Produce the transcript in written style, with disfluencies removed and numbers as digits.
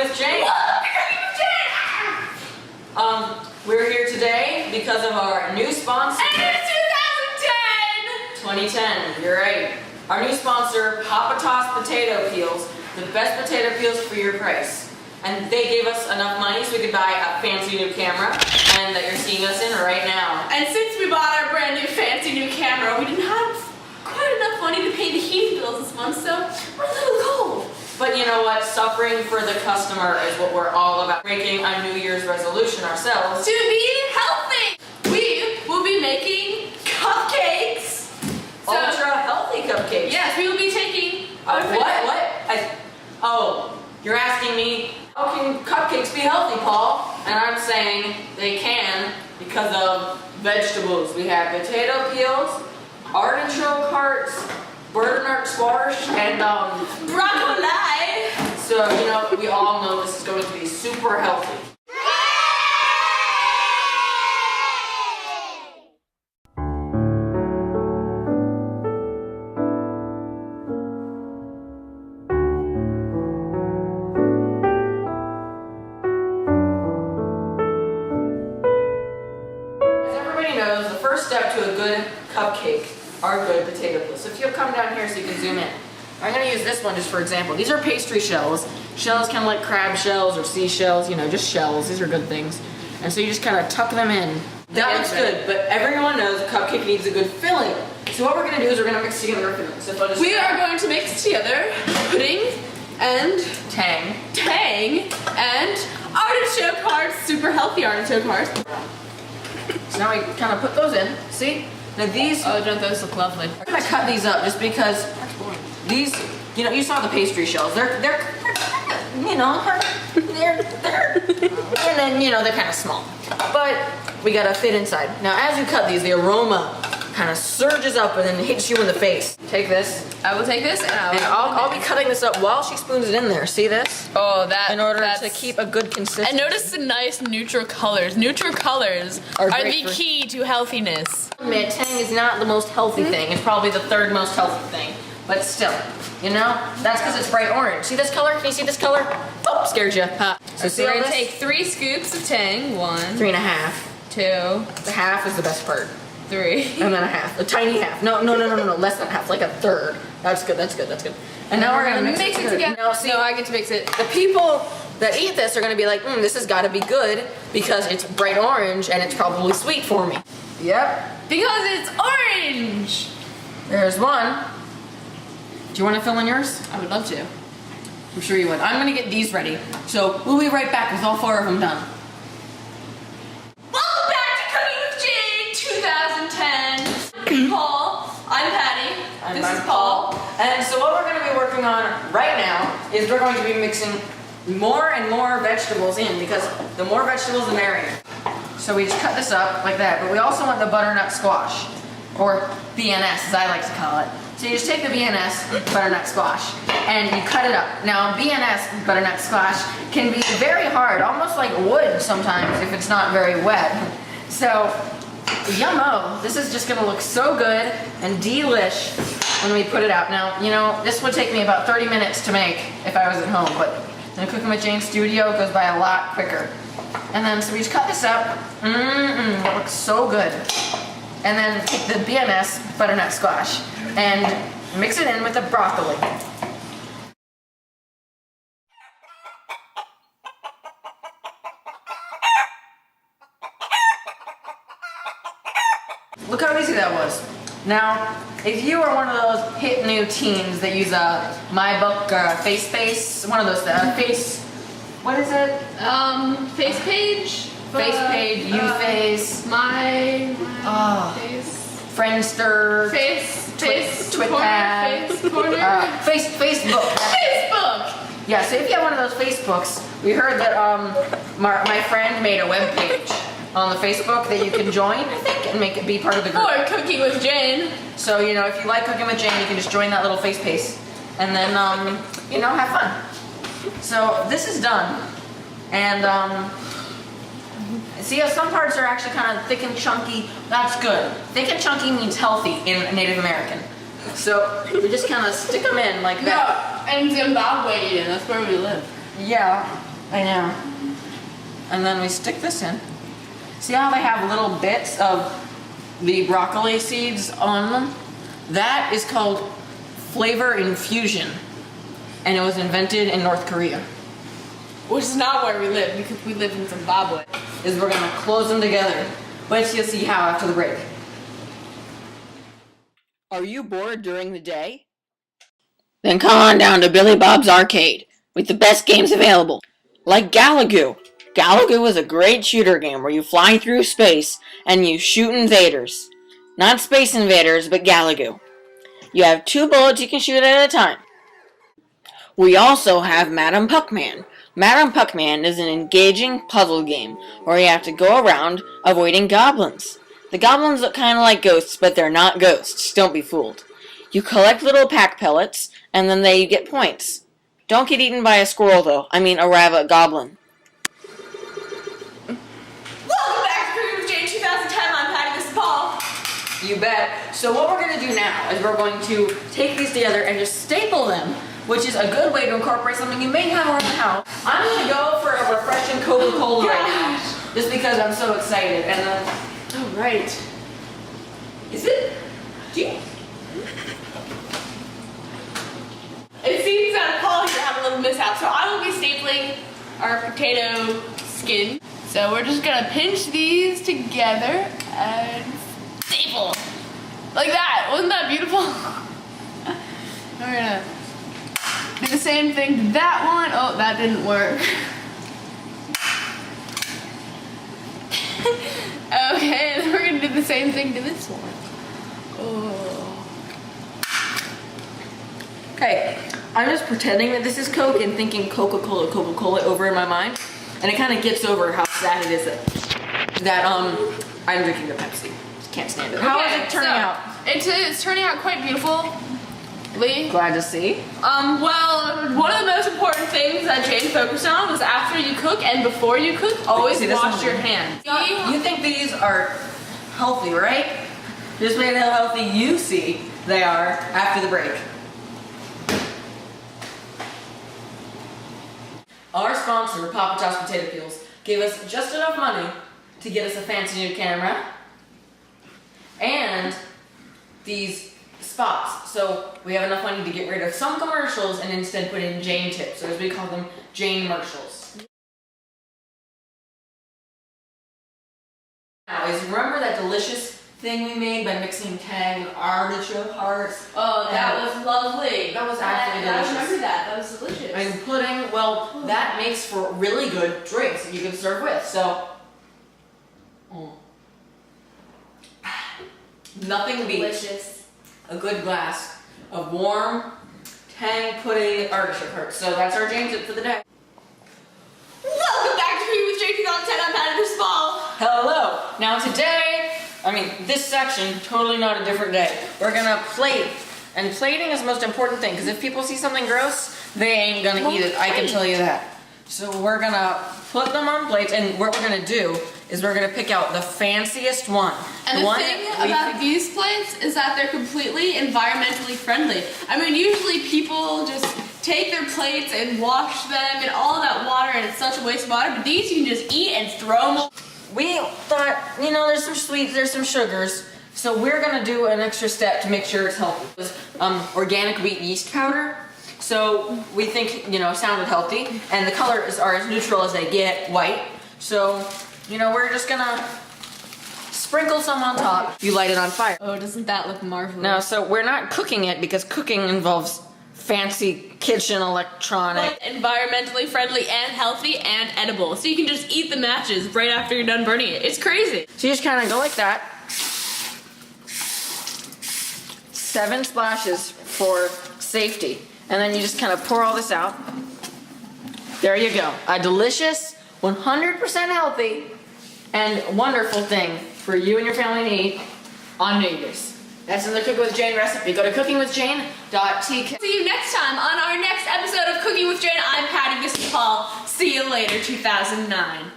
with Jane. We're here today because of our new sponsor. And it's 2010, you're right. Our new sponsor, Papa Toss Potato Peels, the best potato peels for your price. And they gave us enough money so we could buy a fancy new camera, and that you're seeing us in right now. And since we bought our brand new fancy new camera, we didn't have quite enough money to pay the heating bills this month, so we're a little cold. But you know what? Suffering for the customer is what we're all about. Making a New Year's resolution ourselves. To be healthy! We will be making cupcakes. Ultra healthy cupcakes. Yes, we will be taking... Oh, you're asking me, how can cupcakes be healthy, Paul? And I'm saying they can because of vegetables. We have potato peels, artichoke hearts, butternut squash, and broccoli. So, you know, we all know this is going to be super healthy. Knows the first step to a good cupcake are good potato peels. So if you'll come down here so you can zoom in. I'm going to use this one just for example. These are pastry shells. Shells kind of like crab shells or seashells, you know, just shells. These are good things. And so you just kind of tuck them in. That looks good, but everyone knows a cupcake needs a good filling. So what we're going to do is we're going to mix together our filling. So we are going to mix together pudding and tang and artichoke hearts, super healthy artichoke hearts. So now we kind of put those in. See? Now these... Oh, don't those look lovely. I'm going to cut these up just because these, you know, you saw the pastry shells. They're you know, they're and then, you know, they're kind of small. But we got to fit inside. Now, as you cut these, the aroma kind of surges up and then hits you in the face. Take this. I will take this and I'll be cutting this up while she spoons it in there. See this? Oh, that. In order to keep a good consistency. And notice the nice neutral colors. Neutral colors are the key to healthiness. Admit, tang is not the most healthy thing. It's probably the third most healthy thing. But still, you know, that's because it's bright orange. See this color? Can you see this color? Oh, scared you. So we're gonna take 3 scoops of tang. 1, 3.5. 2. The half is the best part. 3. And then a half. A tiny half. No, less than half. Like a third. That's good. And now we're gonna mix it together. Now, see, no, I get to mix it. The people that eat this are gonna be like, this has gotta be good because it's bright orange and it's probably sweet for me. Yep. Because it's orange! There's one. Do you want to fill in yours? I would love to. I'm sure you would. I'm gonna get these ready. So we'll be right back with all 4 of them done. Welcome back to Cooking with Jane 2010. Paul, I'm Patty. This is Paul. And so what we're going to be working on right now is we're going to be mixing more and more vegetables in because the more vegetables the merrier. So we just cut this up like that, but we also want the butternut squash, or BNS as I like to call it. So you just take the BNS butternut squash and you cut it up. Now BNS butternut squash can be very hard, almost like wood sometimes if it's not very wet. So yummo, this is just gonna look so good and delish when we put it out. Now, you know, this would take me about 30 minutes to make if I was at home, but in the Cooking with Jane studio, it goes by a lot quicker. And then, so we just cut this up. It looks so good. And then take the BNS butternut squash and mix it in with the broccoli. Look how easy that was. Now, if you are one of those hip new teens that use MyBook face, one of those what is it? Face page? YouFace. My face. Friendster. TwitPad. Facebook. Facebook! Yeah, so if you have one of those Facebooks, we heard that my friend made a web page on the Facebook that you can join, I think, and make it be part of the group. Or Cooking with Jane. So, you know, if you like Cooking with Jane, you can just join that little face page and then, you know, have fun. So, this is done. And, see how some parts are actually kind of thick and chunky? That's good. Thick and chunky means healthy in Native American. So, we just kind of stick them in like that. Yeah, and Zimbabwe, that's where we live. Yeah. I know. And then we stick this in. See how they have little bits of the broccoli seeds on them? That is called flavor infusion. And it was invented in North Korea. Which is not where we live, because we live in Zimbabwe. Is we're gonna close them together. Wait till you see how after the break. Are you bored during the day? Then come on down to Billy Bob's Arcade with the best games available. Like Galaga. Galaga is a great shooter game where you fly through space and you shoot invaders. Not Space Invaders, but Galaga. You have 2 bullets you can shoot at a time. We also have Madam Puckman. Madam Puckman is an engaging puzzle game where you have to go around avoiding goblins. The goblins look kind of like ghosts, but they're not ghosts. Don't be fooled. You collect little pack pellets, and then you get points. Don't get eaten by a squirrel, though. I mean, a rabbit goblin. Welcome back to Cooking with Jane 2010. I'm Patty, this is Paul. You bet. So what we're going to do now is we're going to take these together and just staple them, which is a good way to incorporate something you may have around the house. I'm going to go for a refreshing Coca-Cola right now, just because I'm so excited. And then, Oh, right. is it? It seems that Paul here had a little mishap, so I will be stapling our potato skin. So we're just gonna pinch these together and staple. Like that. Wasn't that beautiful? We're gonna do the same thing to that one. Oh, that didn't work. Okay, then we're gonna do the same thing to this one. Oh. Okay, I'm just pretending that this is Coke and thinking Coca-Cola, Coca-Cola over in my mind. And it kind of gets over how sad it is that I'm drinking the Pepsi. Just can't stand it. How is it turning out? It's turning out quite beautiful. Glad to see. Well, one of the most important things that Jane focused on was after you cook and before you cook, always wash your hands. You think these are healthy, right? Just wait how healthy you see they are after the break. Our sponsor, Papa John's Potato Peels, gave us just enough money to get us a fancy new camera and these spots. So we have enough money to get rid of some commercials and instead put in Jane tips, or as we call them, Jane commercials. Now, remember that delicious thing we made by mixing tang with artichoke hearts? Oh, that was lovely. That was actually delicious. I remember that. That was delicious. And pudding, well, that makes for really good drinks that you can serve with. So, nothing beats Delicious. a good glass of warm tang pudding artichoke hearts. So that's our Jane tip for the day. Welcome back to Cooking with Jane 2010. I'm Patty this fall. Hello. Now today, this section, totally not a different day. We're gonna plate. And plating is the most important thing, because if people see something gross, they ain't gonna eat it. I can tell you that. So we're gonna put them on plates, and what we're gonna do is we're gonna pick out the fanciest one. And the thing about these plates is that they're completely environmentally friendly. Usually people just take their plates and wash them in all that water, and it's such a waste of water, but these you can just eat and throw them. We thought, there's some sweets, there's some sugars, so we're gonna do an extra step to make sure it's healthy. It's organic wheat yeast powder. So we think, sounded healthy, and the colors are as neutral as they get, white. So, we're just gonna sprinkle some on top. You light it on fire. Oh, doesn't that look marvelous? No, so we're not cooking it because cooking involves fancy kitchen electronic. But environmentally friendly and healthy and edible. So you can just eat the matches right after you're done burning it. It's crazy. So you just kind of go like that. 7 splashes for safety. And then you just kind of pour all this out. There you go. A delicious, 100% healthy, and wonderful thing for you and your family to eat on New Year's. That's in the Cooking with Jane recipe. Go to cookingwithjane.tk. See you next time on our next episode of Cooking with Jane. I'm Patty, this is Paul. See you later, 2009.